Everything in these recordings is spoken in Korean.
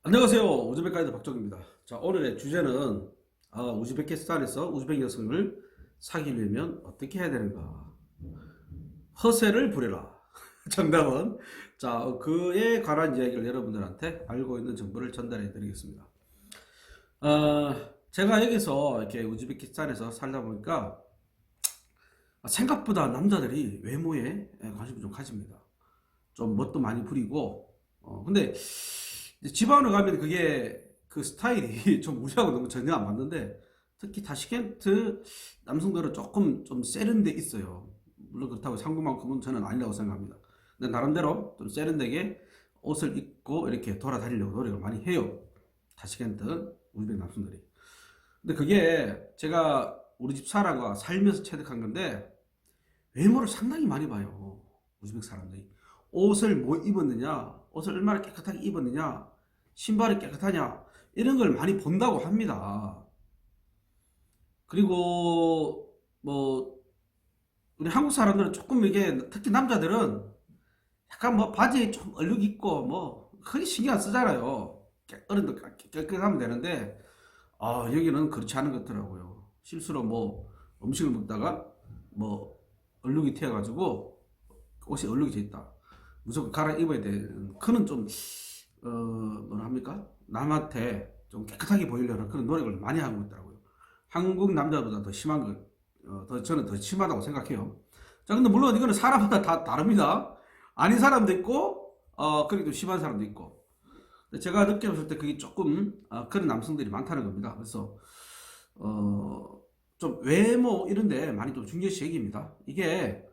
안녕하세요. 우즈벡 가이드 박정입니다. 자, 오늘의 주제는 우즈베키스탄에서 우즈벡 여성을 사귀려면 어떻게 해야 되는가? 허세를 부려라. 정답은 그에 관한 이야기를 여러분들한테 알고 있는 정보를 전달해 드리겠습니다. 제가 여기서 이렇게 우즈베키스탄에서 살다 보니까 생각보다 남자들이 외모에 관심을 좀 가집니다. 좀 멋도 많이 부리고 근데 지방으로 가면 그게 그 스타일이 좀 우리하고 너무 전혀 안 맞는데, 특히 타시켄트 남성들은 조금 좀 세련돼 있어요. 물론 그렇다고 상구만큼은 저는 아니라고 생각합니다. 근데 나름대로 좀 세련되게 옷을 입고 이렇게 돌아다니려고 노력을 많이 해요. 타시켄트 우즈벡 남성들이. 근데 그게 제가 우리 집 사람과 살면서 체득한 건데, 외모를 상당히 많이 봐요. 우즈벡 사람들이. 옷을 뭐 입었느냐, 옷을 얼마나 깨끗하게 입었느냐, 신발이 깨끗하냐, 이런 걸 많이 본다고 합니다. 그리고 뭐 우리 한국 사람들은 조금 이게, 특히 남자들은 약간 뭐 바지에 좀 얼룩 있고 뭐 크게 신경 안 쓰잖아요. 어른도 깨끗하면 되는데, 여기는 그렇지 않은 것 같더라고요. 실수로 뭐 음식을 먹다가 뭐 얼룩이 튀어가지고 옷이 얼룩이 져 있다, 무조건 갈아입어야 되는, 그는 좀 뭐라 합니까? 남한테 좀 깨끗하게 보이려는 그런 노력을 많이 하고 있더라고요. 한국 남자보다 더 심한 거, 저는 더 심하다고 생각해요. 자, 근데 물론 이거는 사람마다 다 다릅니다. 아닌 사람도 있고, 그래도 심한 사람도 있고. 근데 제가 느껴봤을 때 그게 조금, 그런 남성들이 많다는 겁니다. 그래서, 좀 외모 이런데 많이 좀 중요시 여깁니다. 이게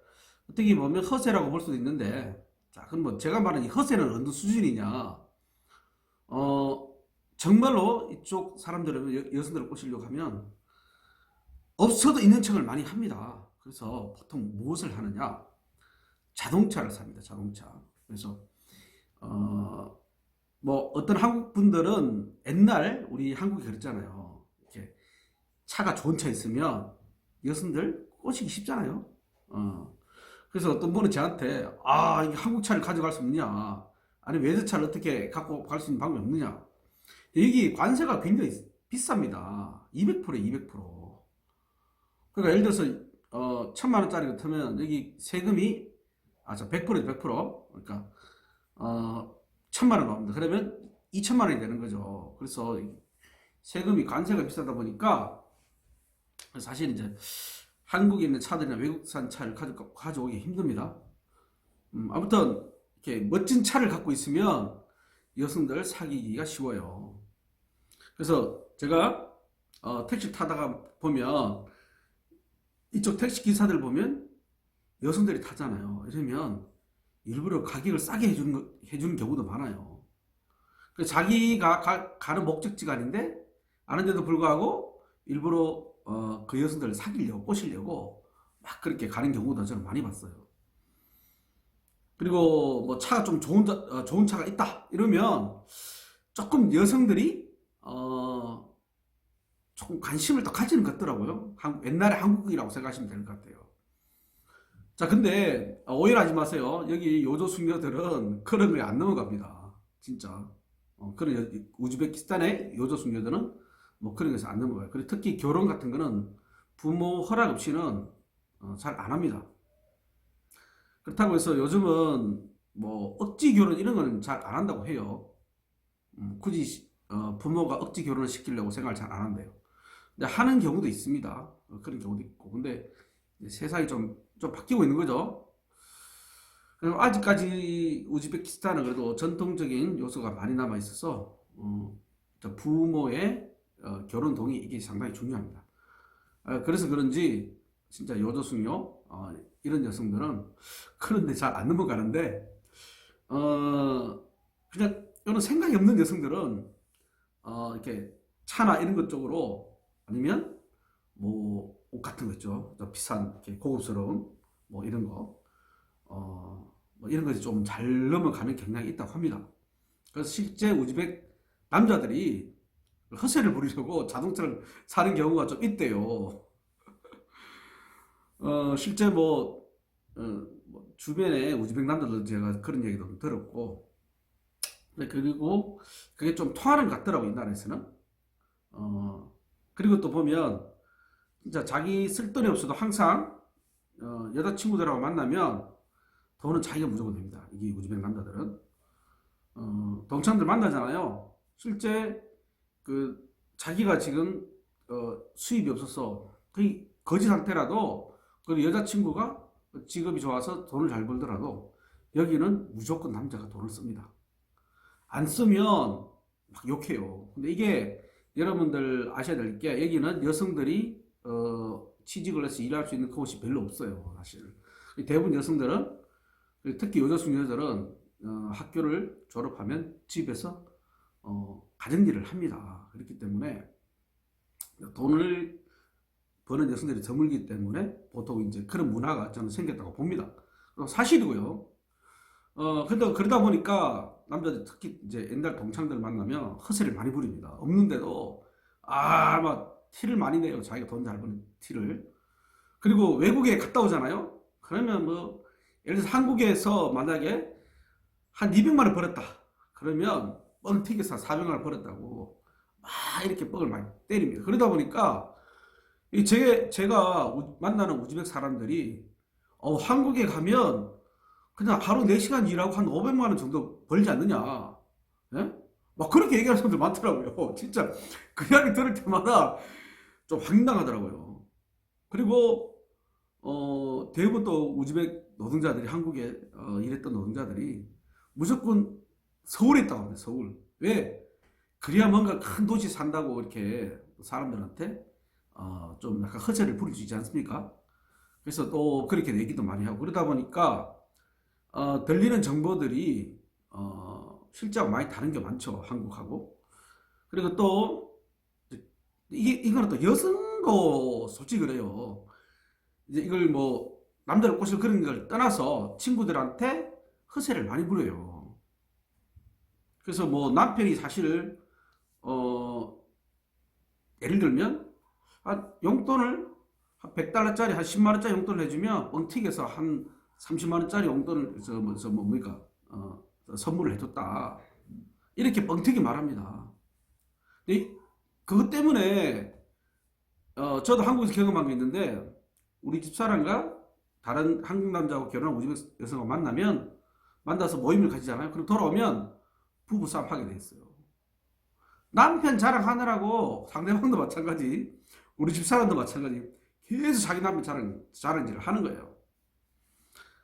어떻게 보면 허세라고 볼 수도 있는데, 자, 그럼 뭐 제가 말하는 이 허세는 어느 수준이냐? 어, 정말로 이쪽 사람들은 여성들을 꼬시려고 하면 없어도 있는 척을 많이 합니다. 그래서 보통 무엇을 하느냐? 자동차를 삽니다. 자동차. 그래서 뭐 어떤 한국 분들은, 옛날 우리 한국이 그랬잖아요. 이렇게 차가 좋은 차 있으면 여성들 꼬시기 쉽잖아요. 그래서 어떤 분은 저한테, 이게 한국 차를 가져갈 수 없느냐, 아니 외제차를 어떻게 갖고 갈 수 있는 방법이 없느냐. 여기 관세가 굉장히 비쌉니다. 200%에 200%. 그러니까 예를 들어서 1,000만 원짜리 같으면 여기 세금이, 100%죠, 100%. 그러니까 1,000만 원 나옵니다. 그러면 2천만 원이 되는 거죠. 그래서 세금이, 관세가 비싸다 보니까 사실 이제 한국에 있는 차들이나 외국산 차를 가져오기 힘듭니다. 아무튼 이렇게 멋진 차를 갖고 있으면 여성들 사귀기가 쉬워요. 그래서 제가 택시 타다가 보면, 이쪽 택시 기사들 보면 여성들이 타잖아요. 이러면 일부러 가격을 싸게 해주는 경우도 많아요. 자기가 가는 목적지가 아닌데, 아는데도 불구하고 일부러 그 여성들을 사귀려고, 꼬시려고 막 그렇게 가는 경우도 저는 많이 봤어요. 그리고 뭐 차가 좀 좋은 차가 있다 이러면 조금 여성들이 조금 관심을 더 가지는 것 같더라고요. 옛날의 한국이라고 생각하시면 될 것 같아요. 자, 근데 오해하지 마세요. 여기 요조 숙녀들은 그런 거에 안 넘어갑니다. 진짜. 그런 우즈베키스탄의 요조 숙녀들은 뭐 그런 것에 안 넘어가요. 그리고 특히 결혼 같은 거는 부모 허락 없이는 잘 안 합니다. 그렇다고 해서 요즘은 뭐 억지 결혼 이런 거는 잘 안 한다고 해요. 굳이 부모가 억지 결혼을 시키려고 생각을 잘 안 한대요. 근데 하는 경우도 있습니다. 그런 경우도 있고. 근데 세상이 좀 바뀌고 있는 거죠. 그리고 아직까지 우즈베키스탄은 그래도 전통적인 요소가 많이 남아 있어서 부모의 결혼 동의, 이게 상당히 중요합니다. 그래서 그런지 진짜 요조숙녀 이런 여성들은 그런데 잘 안 넘어가는데, 그냥 이런 생각이 없는 여성들은 이렇게 차나 이런 것 쪽으로, 아니면 뭐 옷 같은 거 있죠, 비싼 이렇게 고급스러운 뭐 이런 거, 뭐 이런 것이 좀 잘 넘어가는 경향이 있다고 합니다. 그래서 실제 우즈벡 남자들이 허세를 부리려고 자동차를 사는 경우가 좀 있대요. 실제 뭐 주변에 우즈벡 남자들 제가 그런 얘기도 들었고, 그리고 그게 좀 통하는 것 같더라고, 이 나라에서는. 그리고 또 보면 진짜 자기 쓸 돈이 없어도 항상 여자친구들하고 만나면 돈은 자기가 무조건 냅니다. 이게 우즈벡 남자들은. 동창들 만나잖아요. 실제 그 자기가 지금 수입이 없어서 거의 거지 상태라도 그 여자친구가 직업이 좋아서 돈을 잘 벌더라도 여기는 무조건 남자가 돈을 씁니다. 안 쓰면 막 욕해요. 근데 이게 여러분들 아셔야 될 게 여기는 여성들이 취직을 해서 일할 수 있는 곳이 별로 없어요. 사실 대부분 여성들은 특히 여자숙 여자들은 학교를 졸업하면 집에서 가정일을 합니다. 그렇기 때문에 돈을 버는 여성들이 드물기 때문에 보통 이제 그런 문화가 저는 생겼다고 봅니다. 사실이고요. 근데 그러다 보니까 남자들 특히 이제 옛날 동창들 만나면 허세를 많이 부립니다. 없는데도 막 티를 많이 내요. 자기가 돈 잘 버는 티를. 그리고 외국에 갔다 오잖아요. 그러면 뭐 예를 들어서 한국에서 만약에 한 200만 원 벌었다. 그러면 뻥튀기해서 400만 원 벌었다고 막 이렇게 뻥을 많이 때립니다. 그러다 보니까 제가 만나는 우즈벡 사람들이 한국에 가면 그냥 하루 4시간 일하고 한 500만 원 정도 벌지 않느냐. 예? 막 그렇게 얘기하는 사람들 많더라고요. 진짜 그 이야기 들을 때마다 좀 황당하더라고요. 그리고 대부분 또 우즈벡 노동자들이 한국에 일했던 노동자들이 무조건 서울에 있다고 합니다. 서울. 왜? 그래야 뭔가 큰 도시 산다고 이렇게 사람들한테 좀 약간 허세를 부릴 수 있지 않습니까? 그래서 또 그렇게 얘기도 많이 하고 그러다 보니까 들리는 정보들이 실제하고 많이 다른 게 많죠. 한국하고. 그리고 또 이거는 또 여성도 솔직히 그래요. 이제 이걸 뭐 남자를 꼬실 그런 걸 떠나서 친구들한테 허세를 많이 부려요. 그래서 뭐 남편이 사실 예를 들면 용돈을 한 100달러짜리 한 10만원짜리 용돈을 해주면 뻥튀기해서 한 30만원짜리 용돈을 선물을 해줬다. 이렇게 뻥튀기 말합니다. 근데 그것 때문에 저도 한국에서 경험한 게 있는데 우리 집사람과 다른 한국 남자하고 결혼한 우즈벡 여성과 만나서 모임을 가지잖아요. 그럼 돌아오면 부부싸움 하게 돼 있어요. 남편 자랑하느라고 상대방도 마찬가지, 우리 집사람도 마찬가지 계속 자기 남편 자랑질을 하는 거예요.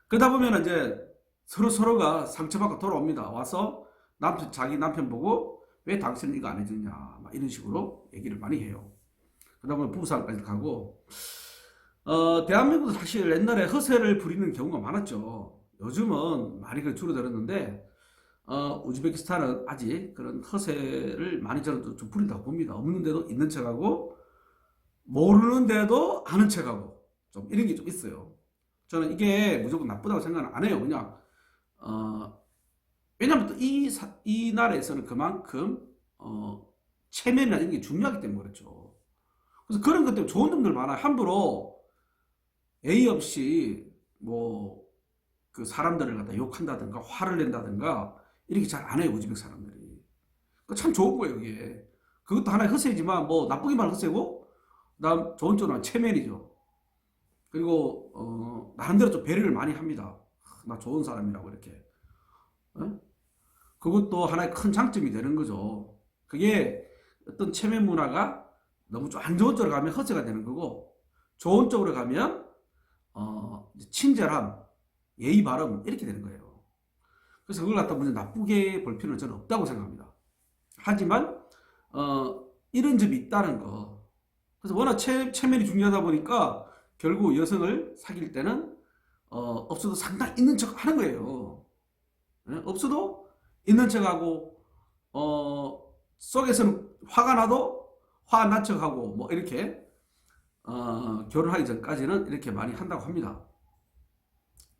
그러다 보면 이제 서로가 상처받고 돌아옵니다. 와서 자기 남편 보고 왜 당신은 이거 안 해주냐 막 이런 식으로 얘기를 많이 해요. 그러다 보면 부부싸움까지 가고 대한민국도 사실 옛날에 허세를 부리는 경우가 많았죠. 요즘은 많이 줄어들었는데 우즈베키스탄은 아직 그런 허세를 많이 저는 좀 부린다고 봅니다. 없는데도 있는 척하고 모르는데도 아는 척하고 좀 이런 게 좀 있어요. 저는 이게 무조건 나쁘다고 생각은 안 해요. 그냥 왜냐하면 또 이 나라에서는 그만큼 체면이나 이런 게 중요하기 때문에 그렇죠. 그래서 그런 것 때문에 좋은 점들 많아요. 함부로 예의 없이 뭐 그 사람들을 갖다 욕한다든가 화를 낸다든가 이렇게 잘 안 해요. 우즈벡 사람들이. 참 좋은 거예요. 이게 그것도 하나의 허세지만 뭐 나쁘게 말하면 허세고 그다음 좋은 쪽은 체면이죠. 그리고 나름대로 좀 배려를 많이 합니다. 나 좋은 사람이라고 이렇게. 그것도 하나의 큰 장점이 되는 거죠. 그게 어떤 체면 문화가 너무 좀 안 좋은 쪽으로 가면 허세가 되는 거고 좋은 쪽으로 가면 친절함, 예의 바름 이렇게 되는 거예요. 그래서 그걸 갖다 문제 나쁘게 볼 필요는 저는 없다고 생각합니다. 하지만 이런 점이 있다는 거. 그래서 워낙 체면이 중요하다 보니까 결국 여성을 사귈 때는 없어도 상당히 있는 척 하는 거예요. 없어도 있는 척하고 속에서는 화가 나도 화 안 난 척하고 뭐 이렇게 결혼하기 전까지는 이렇게 많이 한다고 합니다.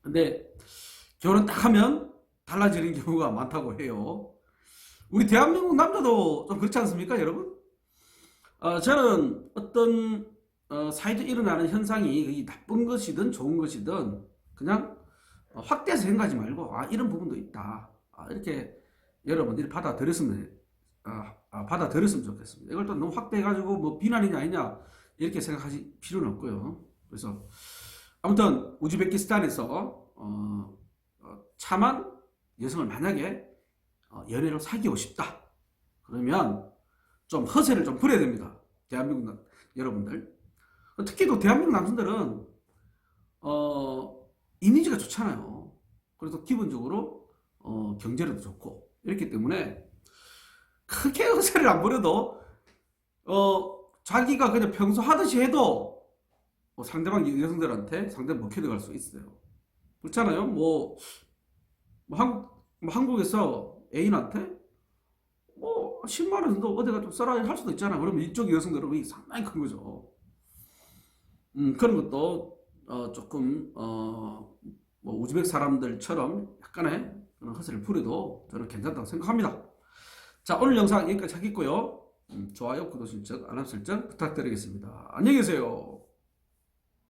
근데 결혼 딱 하면 달라지는 경우가 많다고 해요. 우리 대한민국 남자도 좀 그렇지 않습니까, 여러분? 저는 어떤 사회적으로 일어나는 현상이 나쁜 것이든 좋은 것이든 그냥 확대해서 생각하지 말고 이런 부분도 있다. 이렇게 여러분들이 받아들였으면 좋겠습니다. 이걸 또 너무 확대해가지고 뭐 비난이냐 아니냐 이렇게 생각하실 필요는 없고요. 그래서 아무튼 우즈베키스탄에서 차만 여성을 만약에 연애로 사귀고 싶다 그러면 좀 허세를 좀 부려야 됩니다. 대한민국 여러분들. 특히 또 대한민국 남성들은 이미지가 좋잖아요. 그래서 기본적으로 경제력도 좋고 이렇기 때문에 크게 허세를 안 부려도 자기가 그냥 평소 하듯이 해도 상대방 여성들한테 상대방 먹혀 들어갈 수 있어요. 그렇잖아요. 한국에서 애인한테 10만 원 정도 어디가 좀 써라 할 수도 있잖아. 그러면 이쪽 여성들은 상당히 큰 거죠. 그런 것도 조금 뭐 우즈벡 사람들처럼 약간의 그런 허세를 부려도 저는 괜찮다고 생각합니다. 자, 오늘 영상 여기까지 하겠고요. 좋아요, 구독, 신청, 알람 설정 부탁드리겠습니다. 안녕히 계세요.